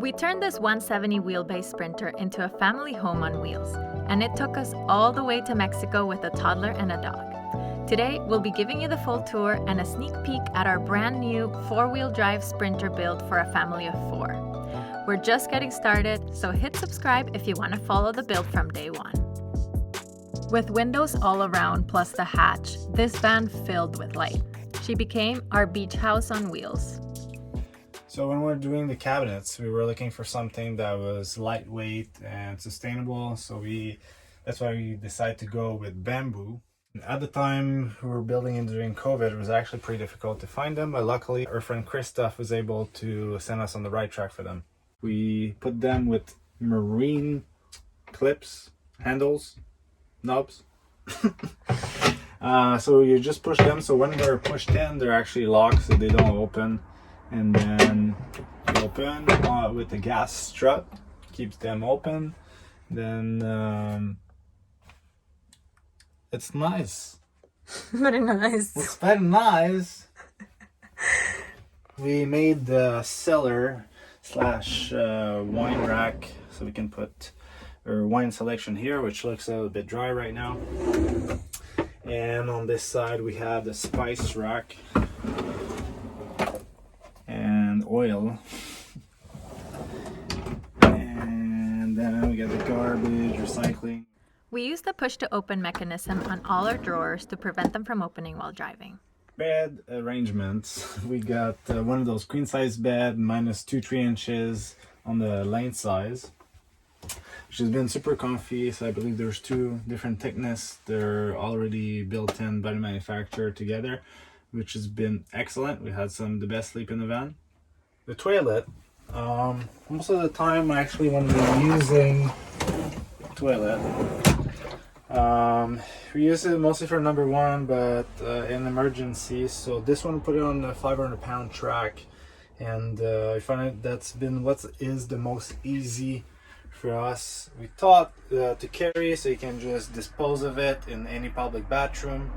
We turned this 170 wheelbase Sprinter into a family home on wheels, and it took us all the way to Mexico with a toddler and a dog. Today, we'll be giving you the full tour and a sneak peek at our brand new four-wheel drive Sprinter build for a family of 4. We're just getting started, so hit subscribe if you want to follow the build from day one. With windows all around plus the hatch, this van filled with light. She became our beach house on wheels. So when we're doing the cabinets, we were looking for something that was lightweight and sustainable. So that's why we decided to go with bamboo. At the time we were building and during COVID, it was actually pretty difficult to find them, but luckily our friend Christoph was able to send us on the right track for them. We put them with marine clips, handles, knobs. So you just push them, so when they're pushed in, they're actually locked so they don't open. And then you open with the gas strut, keeps them open. Then it's nice. Very nice. It's very nice. We made the cellar slash wine rack so we can put our wine selection here, which looks a little bit dry right now. And on this side we have the spice rack and oil, and then we got the garbage, recycling. We use the push to open mechanism on all our drawers to prevent them from opening while driving. Bed arrangements, we got one of those queen size bed minus 2-3 inches on the length size, which has been super comfy. So I believe there's 2 different thickness. They're already built in by the manufacturer together, which has been excellent. We had the best sleep in the van. The toilet, most of the time actually when we're using toilet, we use it mostly for number 1, but in emergencies. So this one, put it on a 500-pound track, and I find that's been what is the most easy for us. We thought to carry, so you can just dispose of it in any public bathroom.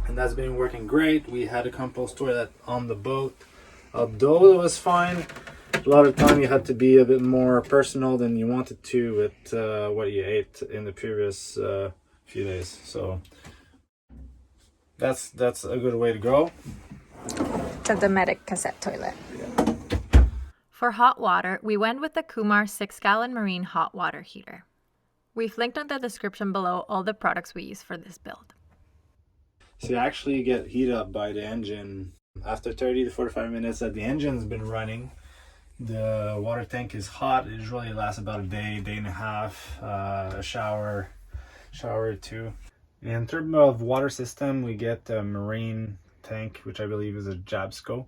And that's been working great. We had a compost toilet on the boat. Although it was fine, a lot of time you had to be a bit more personal than you wanted to with what you ate in the previous few days. So that's a good way to go. The Dometic cassette toilet. Yeah. For hot water, we went with the Kumar 6-gallon marine hot water heater. We've linked on the description below all the products we use for this build. So you actually get heat up by the engine after 30 to 45 minutes that the engine's been running. The water tank is hot. It usually lasts about a day and a half. A shower or 2. In terms of water system, we get a marine tank, which I believe is a Jabsco,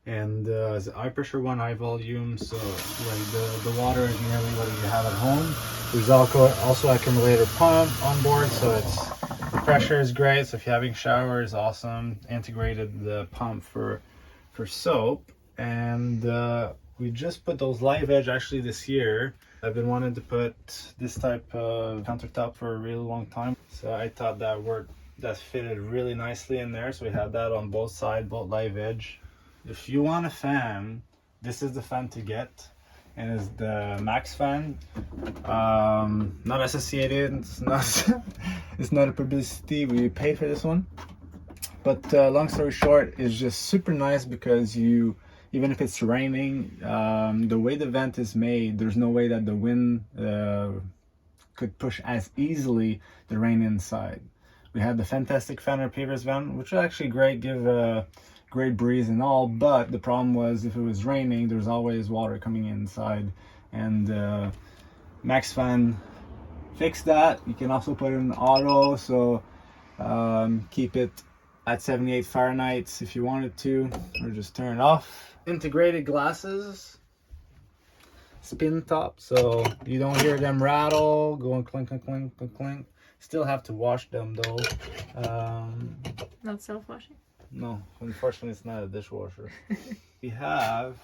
and it's a high pressure one, high volume. So like the water is nearly what you have at home. There's also accumulator pump on board, so the pressure is great. So if you're having showers, awesome. Integrated the pump for soap, and we just put those live edge actually this year. I've been wanting to put this type of countertop for a really long time, so I thought that fitted really nicely in there. So we had that on both sides, both live edge. If you want a fan, this is the fan to get, and it's the Max fan. Not associated, it's not a publicity. We paid for this one, but long story short, it's just super nice because even if it's raining, the way the vent is made, there's no way that the wind could push as easily the rain inside. We had the fantastic fan in our previous van, which was actually great, give a great breeze and all, but the problem was if it was raining, there's always water coming inside, and Max fan fixed that. You can also put it in auto, so keep it at 78 Fahrenheit if you wanted to, or just turn it off. Integrated glasses, spin top, so you don't hear them rattle, going clink, clink, clink, clink, clink. Still have to wash them though. Not self-washing? No, unfortunately it's not a dishwasher. We have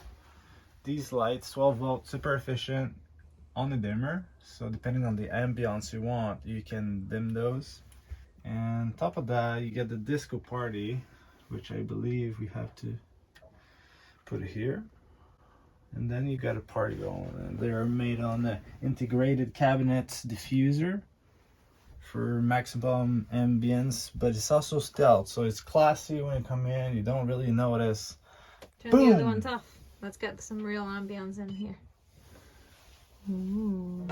these lights, 12 volt, super efficient on the dimmer. So depending on the ambiance you want, you can dim those. And on top of that, you get the disco party, which I believe we have to put it here. And then you got a party going. And they're made on the integrated cabinet diffuser for maximum ambience, but it's also stealth, so it's classy when you come in. You don't really notice. Turn Boom! the other ones off. Let's get some real ambience in here. Ooh.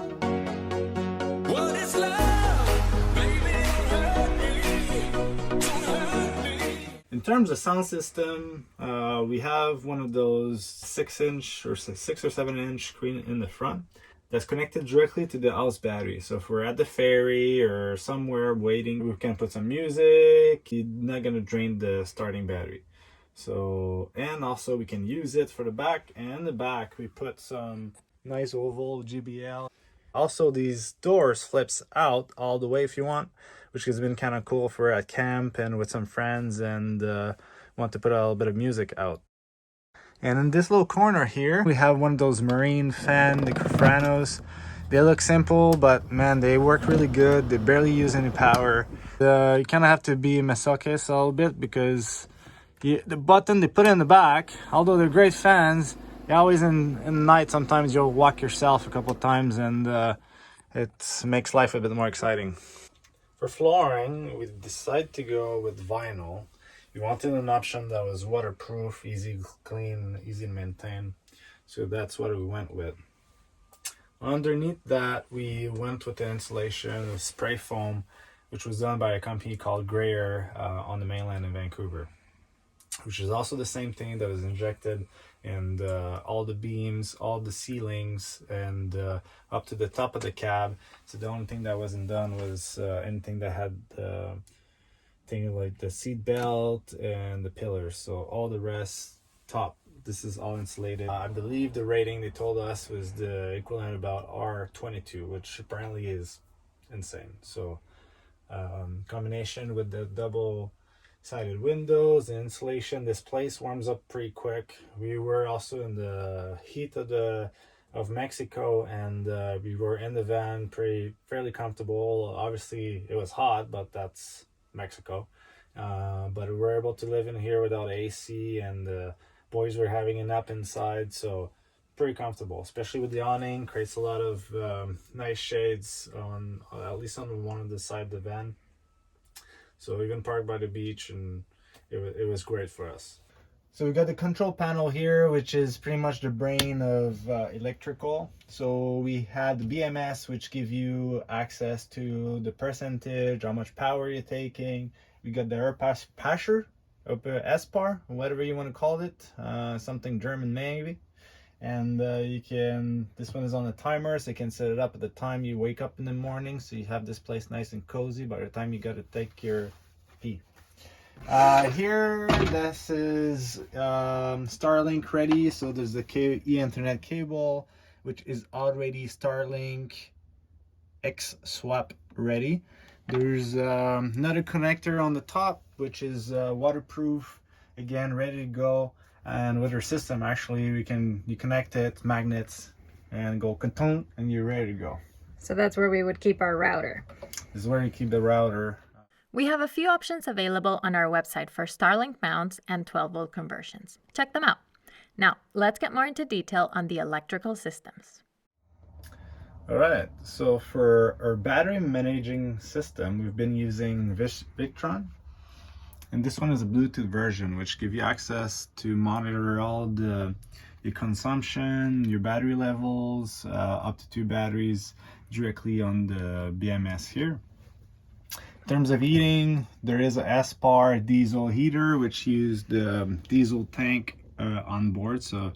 What is love, baby? In terms of sound system, we have one of those 6-inch or 6 or 7-inch screen in the front that's connected directly to the house battery. So if we're at the ferry or somewhere waiting, we can put some music. You're not gonna drain the starting battery. So, and also we can use it for the back. And the back, we put some nice oval GBL. Also, these doors flips out all the way if you want, which has been kind of cool for at camp and with some friends and want to put a little bit of music out. And in this little corner here, we have one of those marine fan, the Cufranos. They look simple, but man, they work really good. They barely use any power. You kind of have to be masochist a little bit because the button they put in the back, although they're great fans, you always in the night, sometimes you'll walk yourself a couple of times and it makes life a bit more exciting. For flooring, we decided to go with vinyl. We wanted an option that was waterproof, easy to clean, easy to maintain. So that's what we went with. Underneath that, we went with the insulation of spray foam, which was done by a company called Grayer on the mainland in Vancouver, which is also the same thing that was injected in all the beams, all the ceilings, and up to the top of the cab. So the only thing that wasn't done was anything that had thing like the seat belt and the pillars. So all the rest, top, this is all insulated. I believe the rating they told us was the equivalent about R22, which apparently is insane. So combination with the double sided windows and insulation, this place warms up pretty quick. We were also in the heat of Mexico, and we were in the van fairly comfortable. Obviously it was hot, but that's Mexico. But we were able to live in here without AC, and the boys were having a nap inside, so pretty comfortable, especially with the awning. Creates a lot of nice shades on at least on one of the side of the van. So we can park by the beach, and it was great for us. So we got the control panel here, which is pretty much the brain of electrical. So we had the BMS, which give you access to the percentage, how much power you're taking. We got the Passer, SPAR, whatever you want to call it, something German maybe. And this one is on a timer, so you can set it up at the time you wake up in the morning, so you have this place nice and cozy by the time you got to take your pee. Here, this is Starlink ready. So there's the Ethernet cable, which is already Starlink X swap ready. There's another connector on the top, which is waterproof, again ready to go. And with our system, actually, you connect it, magnets, and go katon, and you're ready to go. So that's where we would keep our router. This is where you keep the router. We have a few options available on our website for Starlink mounts and 12-volt conversions. Check them out. Now, let's get more into detail on the electrical systems. All right, so for our battery managing system, we've been using Victron. And this one is a Bluetooth version, which gives you access to monitor all your consumption, your battery levels, up to 2 batteries directly on the BMS here. In terms of heating, there is a SPAR diesel heater, which uses the diesel tank on board. So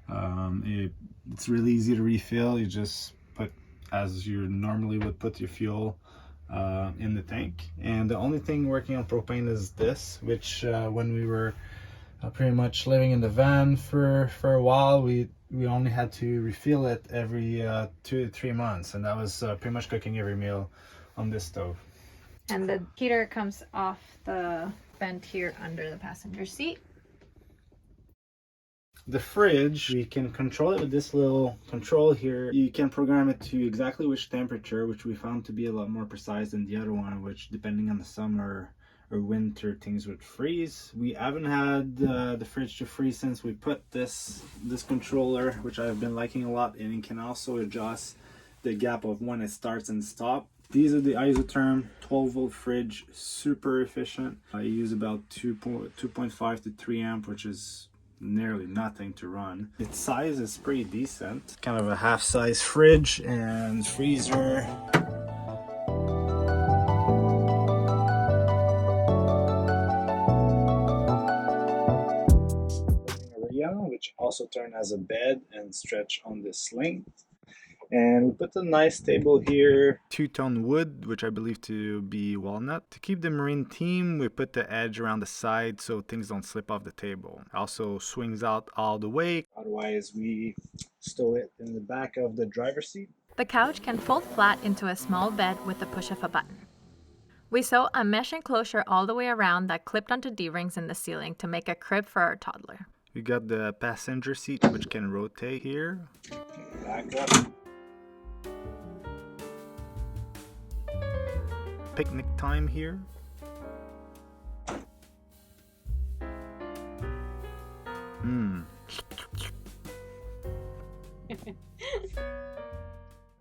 it's really easy to refill. You just put, as you normally would put your fuel in the tank. And the only thing working on propane is this, which when we were pretty much living in the van for a while, we only had to refill it every 2 to 3 months, and that was pretty much cooking every meal on this stove. And the heater comes off the vent here under the passenger seat. The fridge, we can control it with this little control here. You can program it to exactly which temperature, which we found to be a lot more precise than the other one, which depending on the summer or winter things would freeze. We haven't had the fridge to freeze since we put this controller, which I've been liking a lot, and it can also adjust the gap of when it starts and stops. These are the isotherm 12-volt fridge, super efficient. I use about 2.5 to 3 amp, which is nearly nothing to run. Its size is pretty decent. Kind of a half-size fridge and freezer. Area, which also turn as a bed and stretch on this sling. And we put a nice table here. Two-tone wood, which I believe to be walnut. To keep the marine theme, we put the edge around the side so things don't slip off the table. Also swings out all the way. Otherwise, we stow it in the back of the driver's seat. The couch can fold flat into a small bed with the push of a button. We sew a mesh enclosure all the way around that clipped onto D-rings in the ceiling to make a crib for our toddler. We got the passenger seat, which can rotate here. Back up. Picnic time here. And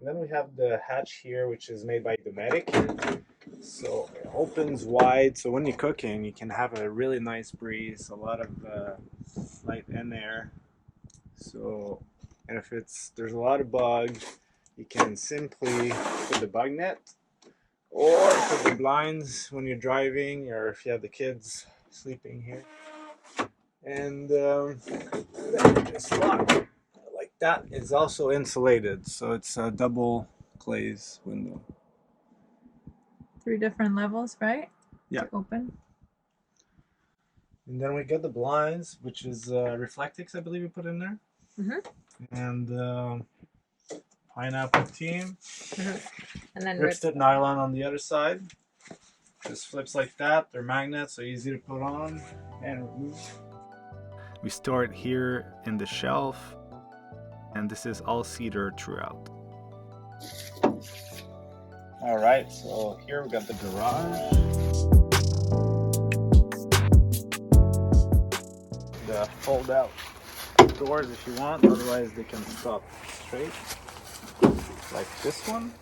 then we have the hatch here, which is made by Dometic. So it opens wide, so when you're cooking, you can have a really nice breeze, a lot of light and air. So, and if there's a lot of bugs, you can simply put the bug net or put the blinds when you're driving, or if you have the kids sleeping here. And then you just lock like that. It's also insulated, so it's a double glaze window. 3 different levels, right? Yeah. To open. And then we get the blinds, which is Reflectix, I believe we put in there. And pineapple team. And then Ripstop nylon on the other side. Just flips like that. They're magnets, so easy to put on and remove. We store it here in the shelf, and this is all cedar throughout. All right, so here we got the garage. The fold-out doors if you want, otherwise they can stop straight, like this one.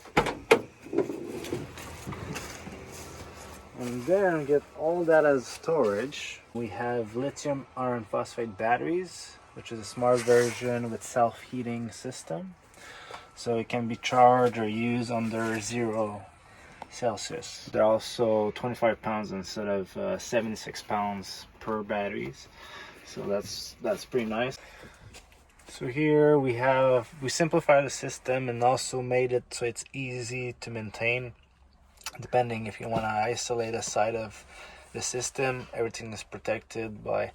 And then get all that as storage. We have lithium iron phosphate batteries, which is a smart version with self-heating system. So it can be charged or used under 0 Celsius. They're also 25 pounds instead of 76 pounds per batteries. So that's pretty nice. So here we simplified the system and also made it so it's easy to maintain. Depending if you want to isolate a side of the system, everything is protected by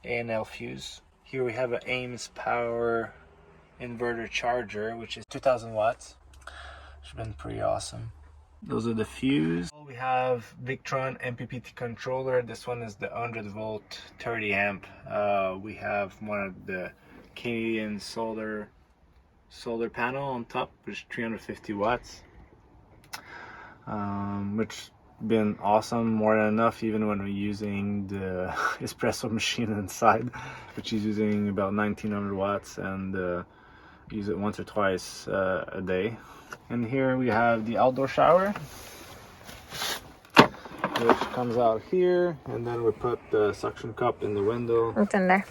A&L fuse. Here we have an Ames power inverter charger, which is 2000 watts, which has been pretty awesome. Those are the fuse. We have Victron MPPT controller. This one is the 100 volt 30 amp. We have one of the Canadian solar panel on top, which is 350 watts. Which been awesome, more than enough even when we're using the espresso machine inside, which is using about 1900 watts, and use it once or twice a day. And here we have the outdoor shower, which comes out here, and then we put the suction cup in the window. It's in there.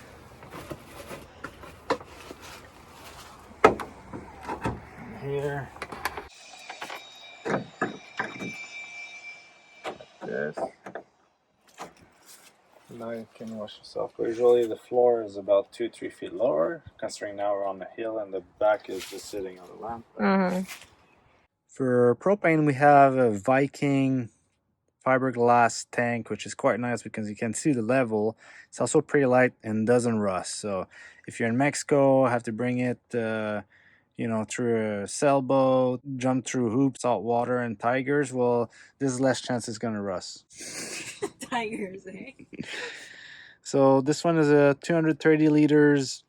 Here. This. Now you can wash yourself. Usually the floor is about 2-3 feet lower, considering now we're on the hill and the back is just sitting on the lamp. For propane, we have a Viking fiberglass tank, which is quite nice because you can see the level. It's also pretty light and doesn't rust. So if you're in Mexico, have to bring it through a sailboat, jump through hoops, salt water, and tigers, well, there's less chance it's gonna rust. Tigers, eh? So this one is a 230 liters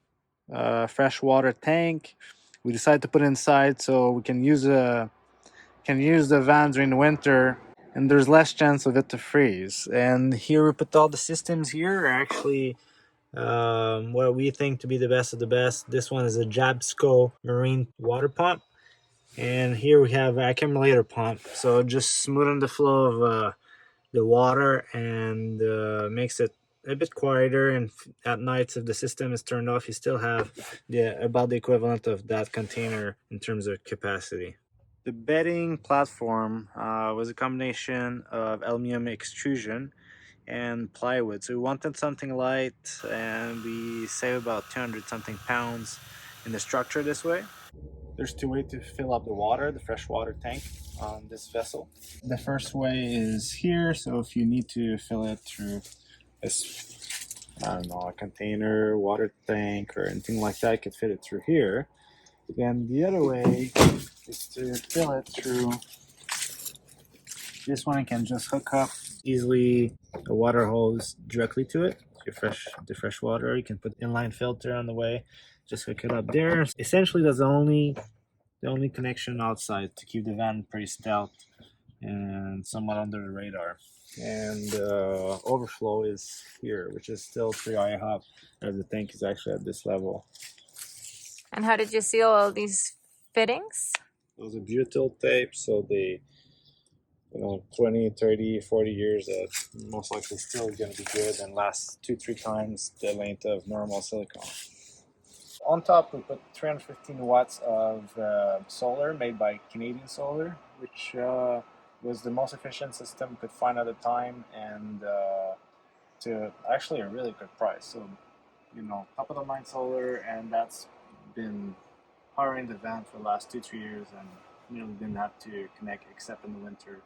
freshwater tank. We decided to put it inside so we can use the van during the winter and there's less chance of it to freeze. And here we put all the systems here are actually what we think to be the best of the best. This one is a Jabsco marine water pump, and here we have accumulator pump, so just smoothing the flow of the water and makes it a bit quieter. And at nights, if the system is turned off, you still have about the equivalent of that container in terms of capacity. The bedding platform was a combination of aluminum extrusion and plywood. So we wanted something light, and we save about 200 something pounds in the structure this way. There's two ways to fill up the water, the fresh water tank on this vessel. The first way is here, so if you need to fill it through a container, water tank, or anything like that, you can fit it through here. Then the other way is to fill it through this one. You can just hook up easily a water hose directly to it. The fresh water. You can put inline filter on the way. Just hook it up there. Essentially, that's the only connection outside to keep the van pretty stealth and somewhat under the radar. And overflow is here, which is still pretty high up, as the tank is actually at this level. And how did you seal all these fittings? Those are butyl tape, so they, 20, 30, 40 years, most likely still going to be good and last 2-3 times the length of normal silicone. On top, we put 315 watts of solar made by Canadian Solar, which was the most efficient system we could find at the time, and to actually a really good price. So, top of the line solar, and that's been powering the van for the last 2-3 years, and didn't have to connect except in the winter.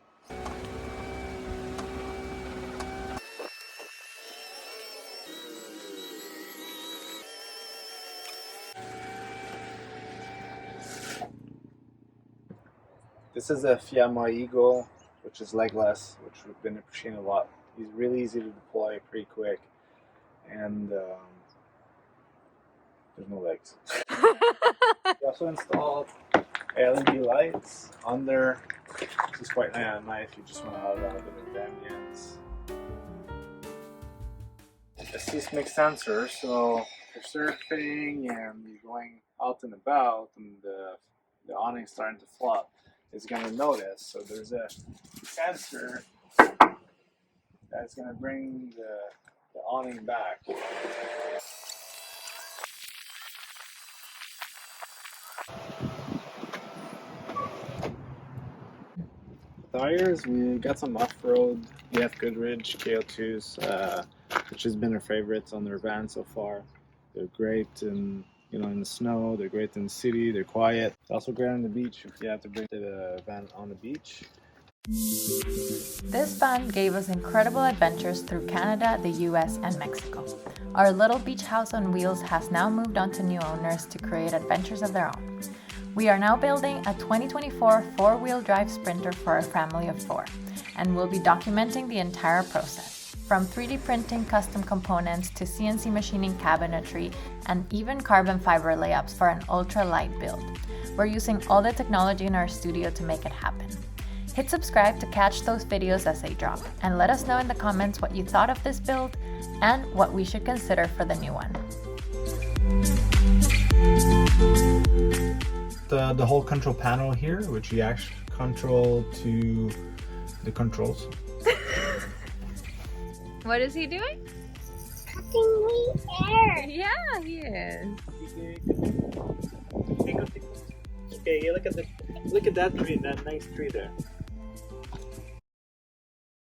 This is a Fiamma Eagle, which is legless, which we've been appreciating a lot. He's really easy to deploy, pretty quick, and there's no legs. We also installed LED lights under. This is quite nice if you just want to have a bit of ambience. A seismic sensor, so if you're surfing and you're going out and about and the awning's starting to flop, it's going to notice. So there's a sensor that's going to bring the awning back. Tires, we got some off-road EF Goodrich KO2s, which has been our favorites on their van so far. They're great in the snow, they're great in the city, they're quiet. They're also great on the beach if you have to bring the van on the beach. This van gave us incredible adventures through Canada, the US, and Mexico. Our little beach house on wheels has now moved on to new owners to create adventures of their own. We are now building a 2024 four-wheel drive Sprinter for our family of 4, and we'll be documenting the entire process, from 3D printing custom components to CNC machining cabinetry and even carbon fiber layups for an ultra-light build. We're using all the technology in our studio to make it happen. Hit subscribe to catch those videos as they drop, and let us know in the comments what you thought of this build and what we should consider for the new one. The whole control panel here, which you actually control to the controls. What is he doing? Cutting the air. Yeah, he is. Okay, look at that tree, that nice tree there.